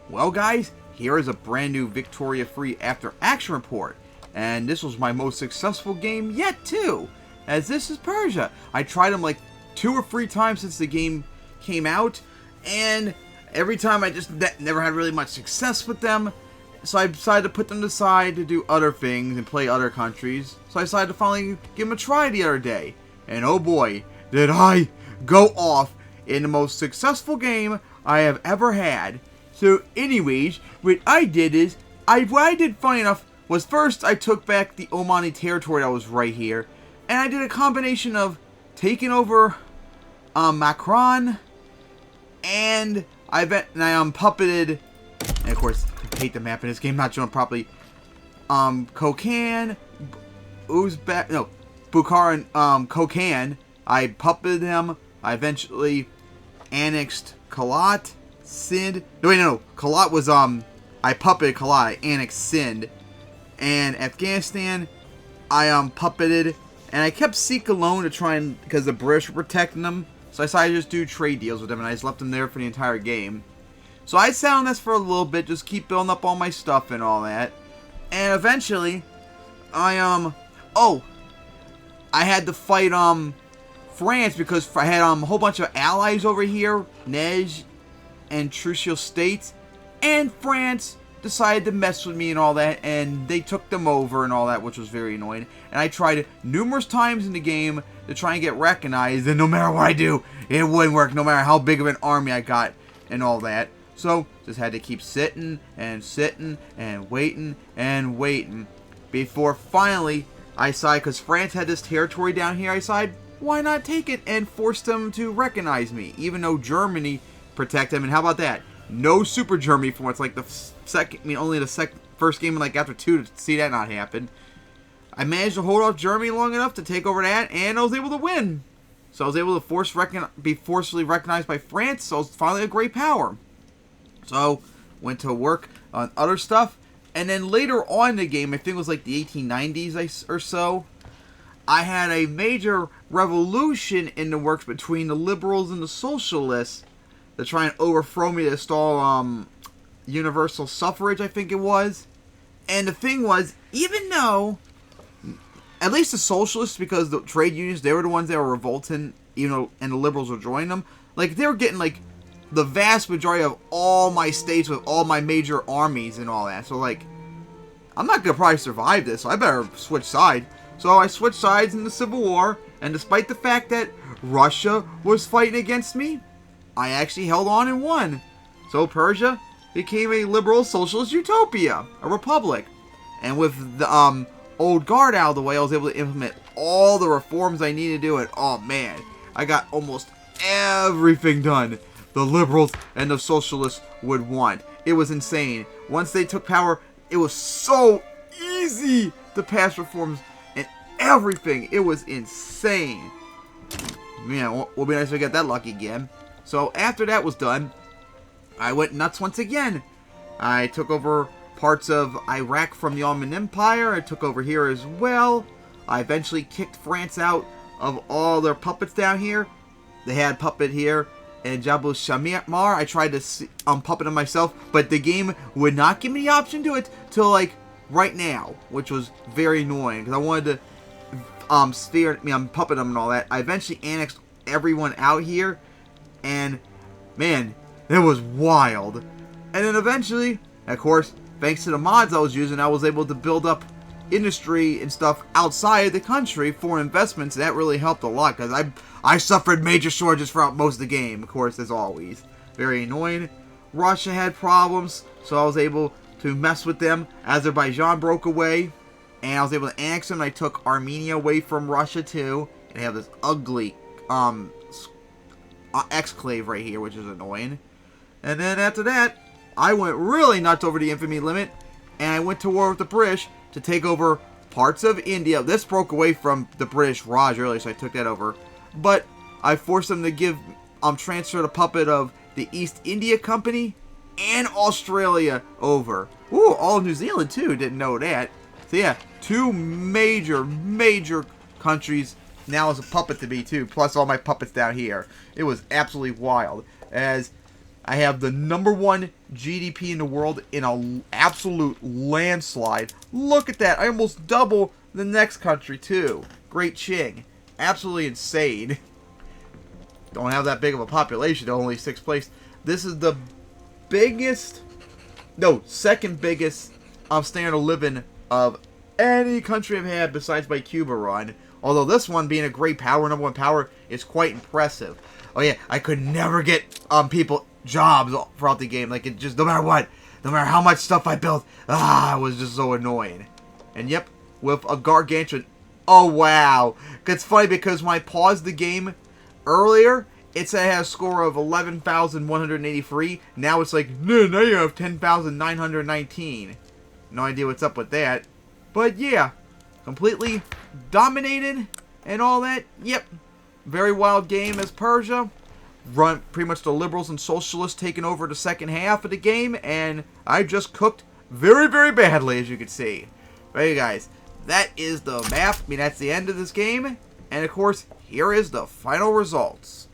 Well guys, here is a brand new Victoria-free after action report. And this was my most successful game yet too, as this is Persia. I tried them like 2 or 3 times since the game came out, and every time I just never had really much success with them. So I decided to put them aside to do other things and play other countries. So I decided to finally give them a try the other day. And oh boy, did I go off in the most successful game I have ever had. So anyways, what I did is, what I did funny enough was first I took back the Omani territory that was right here. And I did a combination of taking over Macron, and I puppeted, and of course I hate the map in this game not showing properly, Kokand, Bukhara and Kokand. I puppeted them. I eventually annexed Kalat, Sind. No, Kalat was I puppeted Kalat. I annexed Sind, and Afghanistan I puppeted, and I kept Sikh alone to try and, because the British were protecting them. So I decided to just do trade deals with them, and I just left them there for the entire game. So I sat on this for a little bit, just keep building up all my stuff and all that. And eventually, I had to fight France, because I had a whole bunch of allies over here, Nej and Trucial States, and France decided to mess with me and all that, and they took them over and all that, which was very annoying. And I tried numerous times in the game to try and get recognized, and no matter what I do, it wouldn't work, no matter how big of an army I got and all that. So just had to keep sitting and waiting and waiting before finally I decided, because France had this territory down here, I decided, why not take it and force them to recognize me, even though Germany protect them. And how about that? No Super Germany for once, like the first game, like after 2 to see that not happen. I managed to hold off Germany long enough to take over that, and I was able to win. So I was able to be forcefully recognized by France, so I was finally a great power. So, went to work on other stuff, and then later on in the game, I think it was like the 1890s or so, I had a major revolution in the works between the liberals and the socialists to try and overthrow me to install universal suffrage, I think it was. And the thing was, even though, at least the socialists, because the trade unions, they were the ones that were revolting, and the liberals were joining them, like, they were getting, like, the vast majority of all my states with all my major armies and all that. So, like, I'm not going to probably survive this, so I better switch sides. So I switched sides in the Civil War, and despite the fact that Russia was fighting against me, I actually held on and won. So Persia became a liberal socialist utopia, a republic. And with the old guard out of the way, I was able to implement all the reforms I needed to do it. Oh man, I got almost everything done the liberals and the socialists would want. It was insane. Once they took power, it was so easy to pass reforms and everything. It was insane. Man, will be nice if I get that lucky again. So after that was done, I went nuts once again. I took over parts of Iraq from the Ottoman Empire. I took over here as well. I eventually kicked France out of all their puppets down here. They had puppet here in Jabal Shamar. I tried to puppet them myself, but the game would not give me the option to do it till like right now, which was very annoying because I wanted to puppet them and all that. I eventually annexed everyone out here, and man, it was wild. And then eventually, of course, thanks to the mods I was using, I was able to build up industry and stuff outside of the country for investments, and that really helped a lot because I suffered major shortages throughout most of the game, of course, as always. Very annoying. Russia had problems, so I was able to mess with them. Azerbaijan broke away, and I was able to annex them. I took Armenia away from Russia too, and they have this ugly exclave right here, which is annoying. And then after that, I went really nuts over the infamy limit, and I went to war with the British to take over parts of India. This broke away from the British Raj earlier, so I took that over. But I forced them to transfer the puppet of the East India Company and Australia over. Ooh, all of New Zealand too, didn't know that. So yeah, 2 major countries now as a puppet to me too, plus all my puppets down here. It was absolutely wild. As I have the #1 GDP in the world in an absolute landslide. Look at that. I almost double the next country, too. Great Qing. Absolutely insane. Don't have that big of a population, only 6th place. This is the biggest, no, second biggest standard of living of any country I've had besides my Cuba run. Although this one, being a great power, #1 power, is quite impressive. Oh yeah, I could never get people jobs throughout the game. Like, it just, no matter what, no matter how much stuff I built, it was just so annoying. And yep, with a gargantuan, oh wow. It's funny because when I paused the game earlier, it said it had a score of 11,183. Now it's like, no, now you have 10,919. No idea what's up with that. But yeah, completely dominated and all that. Yep, very wild game as Persia. Run pretty much the liberals and socialists taking over the second half of the game, and I just cooked very, very badly, as you can see. But hey guys, that is the map. I mean, that's the end of this game. And of course, here is the final results.